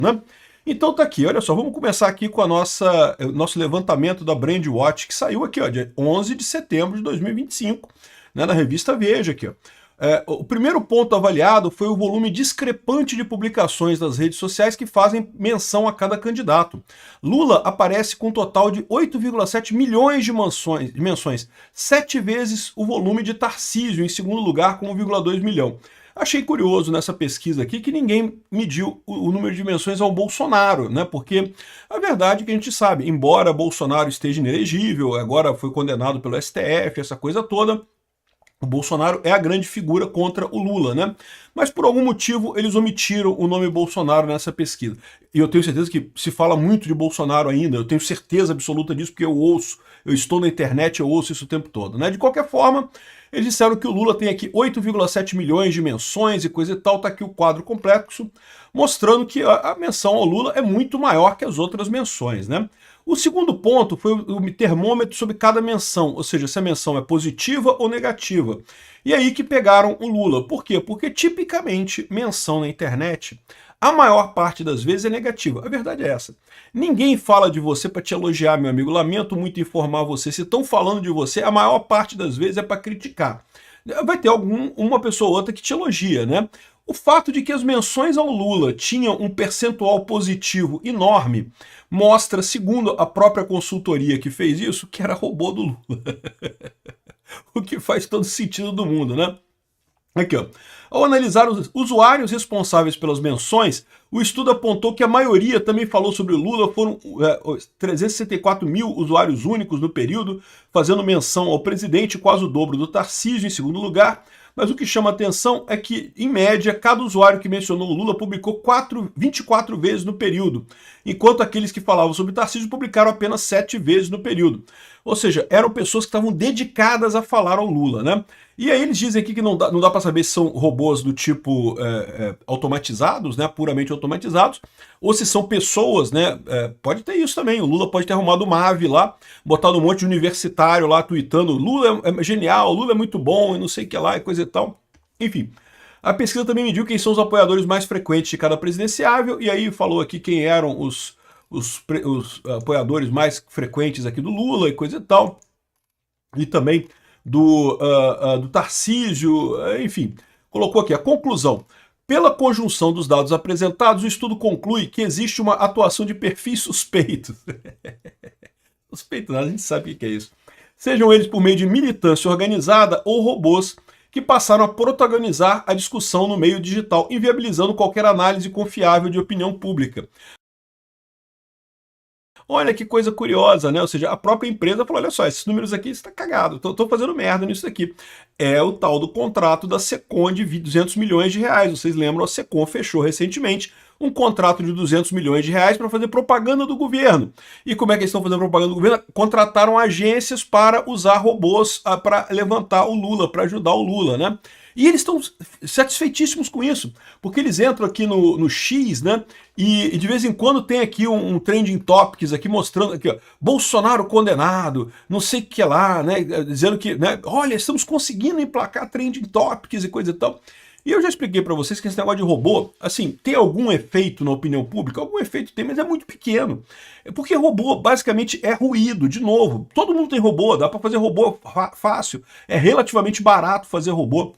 né? Então tá aqui, olha só, vamos começar aqui com o nosso levantamento da Brandwatch, que saiu aqui, ó, dia 11 de setembro de 2025, né, na revista Veja aqui, ó. O primeiro ponto avaliado foi o volume discrepante de publicações das redes sociais que fazem menção a cada candidato. Lula aparece com um total de 8,7 milhões de menções, 7 vezes o volume de Tarcísio, em segundo lugar, com 1,2 milhão. Achei curioso nessa pesquisa aqui que ninguém mediu o número de menções ao Bolsonaro, né? Porque a verdade é que a gente sabe, embora Bolsonaro esteja inelegível, agora foi condenado pelo STF, essa coisa toda, o Bolsonaro é a grande figura contra o Lula, né? Mas por algum motivo eles omitiram o nome Bolsonaro nessa pesquisa. E eu tenho certeza que se fala muito de Bolsonaro ainda, eu tenho certeza absoluta disso, porque eu ouço, eu estou na internet, eu ouço isso o tempo todo, né? De qualquer forma, eles disseram que o Lula tem aqui 8,7 milhões de menções e coisa e tal, tá aqui o quadro complexo, mostrando que a menção ao Lula é muito maior que as outras menções, né? O segundo ponto foi o termômetro sobre cada menção, ou seja, se a menção é positiva ou negativa. E aí que pegaram o Lula. Por quê? Porque tipicamente menção na internet, a maior parte das vezes é negativa. A verdade é essa. Ninguém fala de você para te elogiar, meu amigo. Lamento muito informar você. Se estão falando de você, a maior parte das vezes é para criticar. Vai ter uma pessoa ou outra que te elogia, né? O fato de que as menções ao Lula tinham um percentual positivo enorme mostra, segundo a própria consultoria que fez isso, que era robô do Lula. O que faz todo sentido do mundo, né? Aqui, ó. Ao analisar os usuários responsáveis pelas menções, o estudo apontou que a maioria também falou sobre o Lula, foram 364 mil usuários únicos no período, fazendo menção ao presidente, quase o dobro do Tarcísio, em segundo lugar. Mas o que chama atenção é que, em média, cada usuário que mencionou o Lula publicou 24 vezes no período, enquanto aqueles que falavam sobre Tarcísio publicaram apenas 7 vezes no período. Ou seja, eram pessoas que estavam dedicadas a falar ao Lula, né? E aí eles dizem aqui que não dá para saber se são robôs do tipo automatizados, né, puramente automatizados, ou se são pessoas, né, pode ter isso também, o Lula pode ter arrumado uma ave lá, botado um monte de universitário lá tweetando, Lula é genial, Lula é muito bom, e não sei o que lá, e coisa e tal. Enfim, a pesquisa também mediu quem são os apoiadores mais frequentes de cada presidenciável, e aí falou aqui quem eram os apoiadores mais frequentes aqui do Lula e coisa e tal, e também do Tarcísio, enfim, colocou aqui a conclusão. Pela conjunção dos dados apresentados, o estudo conclui que existe uma atuação de perfis suspeitos. Suspeito nada, a gente sabe o que é isso. Sejam eles por meio de militância organizada ou robôs que passaram a protagonizar a discussão no meio digital, inviabilizando qualquer análise confiável de opinião pública. Olha que coisa curiosa, né? Ou seja, a própria empresa falou, olha só, esses números aqui está cagado, estou fazendo merda nisso aqui. É o tal do contrato da Secom de 200 milhões de reais. Vocês lembram, a Secom fechou recentemente um contrato de 200 milhões de reais para fazer propaganda do governo. E como é que eles estão fazendo propaganda do governo? Contrataram agências para usar robôs para levantar o Lula, para ajudar o Lula, né? E eles estão satisfeitíssimos com isso, porque eles entram aqui no X, né? E de vez em quando tem aqui um trending topics aqui mostrando aqui, ó, Bolsonaro condenado, não sei o que lá, né? Dizendo que, né? Olha, estamos conseguindo emplacar trending topics e coisa e tal. E eu já expliquei para vocês que esse negócio de robô, assim, tem algum efeito na opinião pública? Algum efeito tem, mas é muito pequeno. Porque robô, basicamente, é ruído, de novo. Todo mundo tem robô, dá para fazer robô fácil. É relativamente barato fazer robô.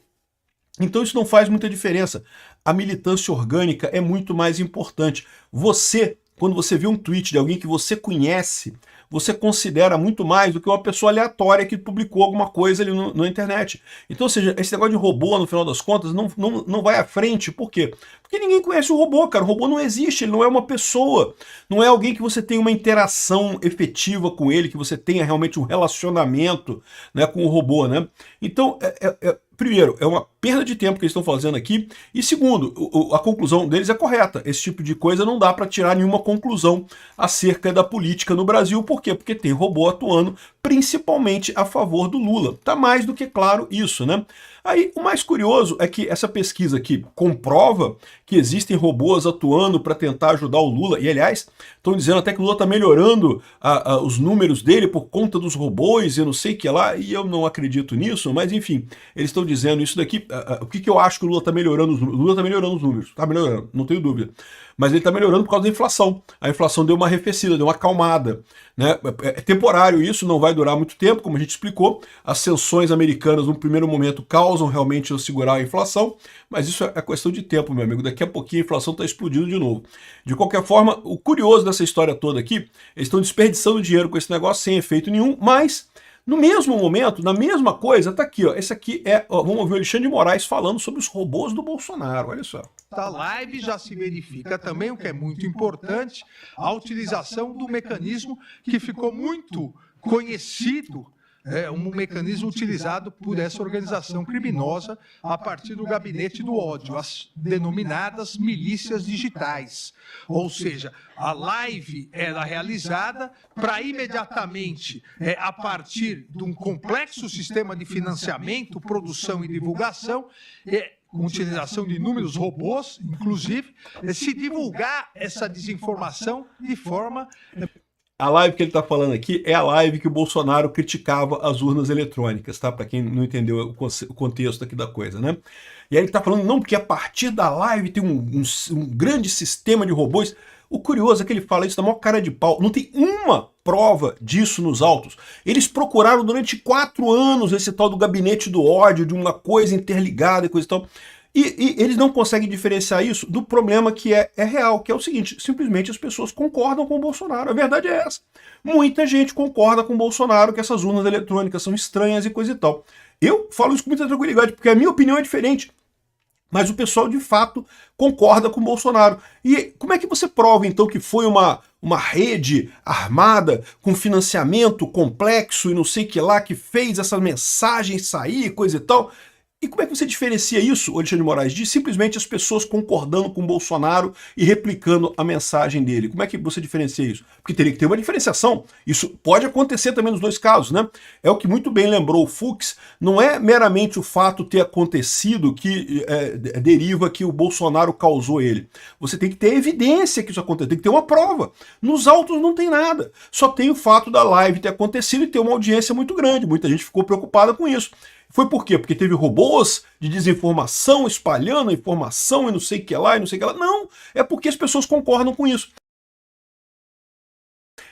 Então isso não faz muita diferença. A militância orgânica é muito mais importante. Você, quando você vê um tweet de alguém que você conhece, você considera muito mais do que uma pessoa aleatória que publicou alguma coisa ali na internet. Então, ou seja, esse negócio de robô, no final das contas, não vai à frente. Por quê? Porque ninguém conhece o robô, cara. O robô não existe, ele não é uma pessoa. Não é alguém que você tenha uma interação efetiva com ele, que você tenha realmente um relacionamento, né, com o robô, né? Então, primeiro, é uma perda de tempo que eles estão fazendo aqui, e segundo, a conclusão deles é correta. Esse tipo de coisa não dá para tirar nenhuma conclusão acerca da política no Brasil. Por quê? Porque tem robô atuando principalmente a favor do Lula. Tá mais do que claro isso, né? Aí, o mais curioso é que essa pesquisa aqui comprova que existem robôs atuando para tentar ajudar o Lula, e aliás, estão dizendo até que o Lula está melhorando os números dele por conta dos robôs e não sei o que lá, e eu não acredito nisso, mas enfim, eles estão dizendo isso daqui. O que eu acho que o Lula está melhorando os números? O Lula está melhorando os números, está melhorando, não tenho dúvida. mas ele está melhorando por causa da inflação. A inflação deu uma arrefecida, deu uma acalmada, né? É temporário isso, não vai durar muito tempo, como a gente explicou. As sanções americanas, no primeiro momento, causam realmente segurar a inflação, mas isso é questão de tempo, meu amigo. Daqui a pouquinho a inflação está explodindo de novo. De qualquer forma, o curioso dessa história toda aqui, eles estão desperdiçando dinheiro com esse negócio sem efeito nenhum, mas no mesmo momento, na mesma coisa, tá aqui, ó. Esse aqui é, ó, vamos ouvir o Alexandre de Moraes falando sobre os robôs do Bolsonaro, olha só. Da live já se verifica também, o que é muito importante, a utilização do mecanismo que ficou muito conhecido, um mecanismo utilizado por essa organização criminosa a partir do gabinete do ódio, as denominadas milícias digitais. Ou seja, a live era realizada para imediatamente, a partir de um complexo sistema de financiamento, produção e divulgação, com utilização de inúmeros robôs, inclusive, se divulgar essa desinformação de forma... A live que ele está falando aqui é a live que o Bolsonaro criticava as urnas eletrônicas, tá? Para quem não entendeu o contexto aqui da coisa, né? E aí ele está falando, não, porque a partir da live tem um grande sistema de robôs. O curioso é que ele fala isso da maior cara de pau. Não tem uma prova disso nos autos. Eles procuraram durante 4 anos esse tal do gabinete do ódio, de uma coisa interligada e coisa e tal. E eles não conseguem diferenciar isso do problema que é real, que é o seguinte, simplesmente as pessoas concordam com o Bolsonaro. A verdade é essa. Muita gente concorda com o Bolsonaro que essas urnas eletrônicas são estranhas e coisa e tal. Eu falo isso com muita tranquilidade, porque a minha opinião é diferente. Mas o pessoal, de fato, concorda com o Bolsonaro. E como é que você prova, então, que foi uma rede armada com financiamento complexo e não sei o que lá, que fez essa mensagem sair, coisa e tal? E como é que você diferencia isso, Alexandre de Moraes, de simplesmente as pessoas concordando com o Bolsonaro e replicando a mensagem dele? Como é que você diferencia isso? Porque teria que ter uma diferenciação. Isso pode acontecer também nos dois casos, né? É o que muito bem lembrou o Fux, não é meramente o fato ter acontecido que deriva que o Bolsonaro causou ele. Você tem que ter evidência que isso aconteceu, tem que ter uma prova. Nos autos não tem nada. Só tem o fato da live ter acontecido e ter uma audiência muito grande. Muita gente ficou preocupada com isso. Foi por quê? Porque teve robôs de desinformação espalhando a informação e não sei o que lá e não sei o que lá. Não, é porque as pessoas concordam com isso.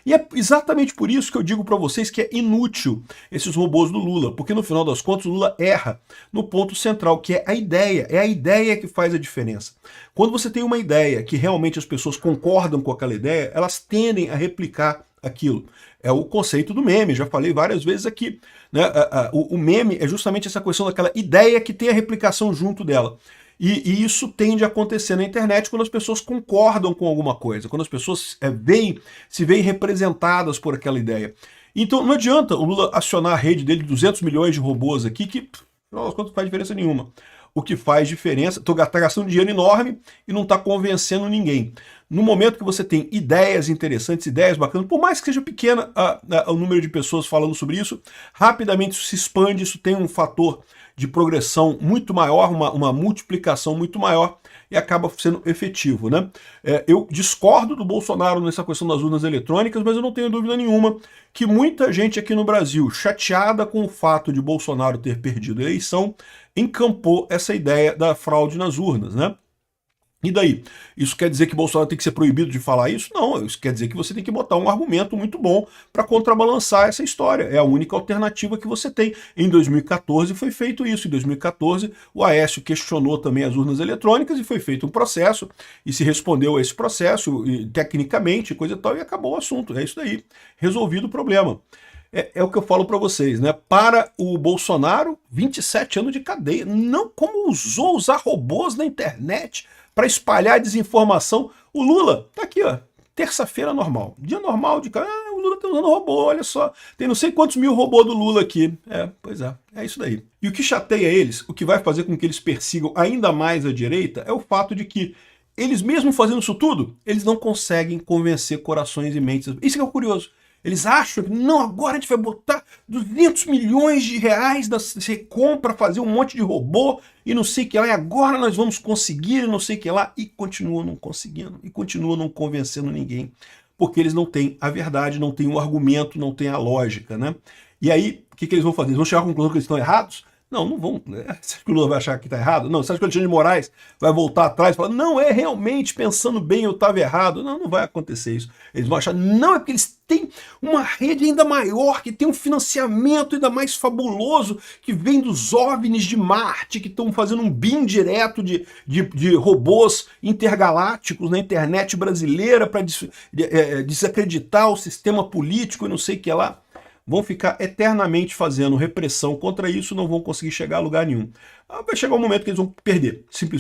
E é exatamente por isso que eu digo para vocês que é inútil esses robôs do Lula, porque no final das contas o Lula erra no ponto central, que é a ideia que faz a diferença. Quando você tem uma ideia que realmente as pessoas concordam com aquela ideia, elas tendem a replicar aquilo. É o conceito do meme, já falei várias vezes aqui. Né? O meme é justamente essa questão daquela ideia que tem a replicação junto dela. E isso tende a acontecer na internet quando as pessoas concordam com alguma coisa, quando as pessoas se veem representadas por aquela ideia. Então não adianta o Lula acionar a rede dele de 200 milhões de robôs aqui, que afinal das contas não faz diferença nenhuma. O que faz diferença, está gastando dinheiro enorme e não está convencendo ninguém. No momento que você tem ideias interessantes, ideias bacanas, por mais que seja pequena o número de pessoas falando sobre isso, rapidamente isso se expande, isso tem um fator de progressão muito maior, uma multiplicação muito maior e acaba sendo efetivo, né? Eu discordo do Bolsonaro nessa questão das urnas eletrônicas, mas eu não tenho dúvida nenhuma que muita gente aqui no Brasil, chateada com o fato de Bolsonaro ter perdido a eleição, encampou essa ideia da fraude nas urnas, né? E daí? Isso quer dizer que Bolsonaro tem que ser proibido de falar isso? Não, isso quer dizer que você tem que botar um argumento muito bom para contrabalançar essa história. É a única alternativa que você tem. Em 2014 foi feito isso. Em 2014 o Aécio questionou também as urnas eletrônicas e foi feito um processo e se respondeu a esse processo tecnicamente, coisa e tal, e acabou o assunto. É isso daí. Resolvido o problema. É o que eu falo para vocês, né? Para o Bolsonaro, 27 anos de cadeia. Não como usar robôs na internet para espalhar desinformação. O Lula tá aqui, ó, terça-feira normal. Dia normal de cara, o Lula tá usando robô, olha só. Tem não sei quantos mil robôs do Lula aqui. Pois é isso daí. E o que chateia eles, o que vai fazer com que eles persigam ainda mais a direita, é o fato de que eles mesmo fazendo isso tudo, eles não conseguem convencer corações e mentes. Isso que é o curioso. Eles acham que, não, agora a gente vai botar 200 milhões de reais na Secom para fazer um monte de robô e não sei o que lá, e agora nós vamos conseguir não sei o que lá, e continuam não conseguindo, e continuam não convencendo ninguém, porque eles não têm a verdade, não têm o argumento, não têm a lógica, né? E aí, o que eles vão fazer? Eles vão chegar à conclusão que eles estão errados? Não, não vão. Você acha que o Lula vai achar que está errado? Não, você acha que o Alexandre de Moraes vai voltar atrás e falar, não, é realmente, pensando bem, eu estava errado? Não, não vai acontecer isso. Eles vão achar, não, é porque eles têm uma rede ainda maior, que tem um financiamento ainda mais fabuloso, que vem dos OVNIs de Marte, que estão fazendo um BIM direto de robôs intergalácticos na internet brasileira para desacreditar o sistema político e não sei o que lá. Vão ficar eternamente fazendo repressão contra isso, não vão conseguir chegar a lugar nenhum. Vai chegar um momento que eles vão perder, simplesmente.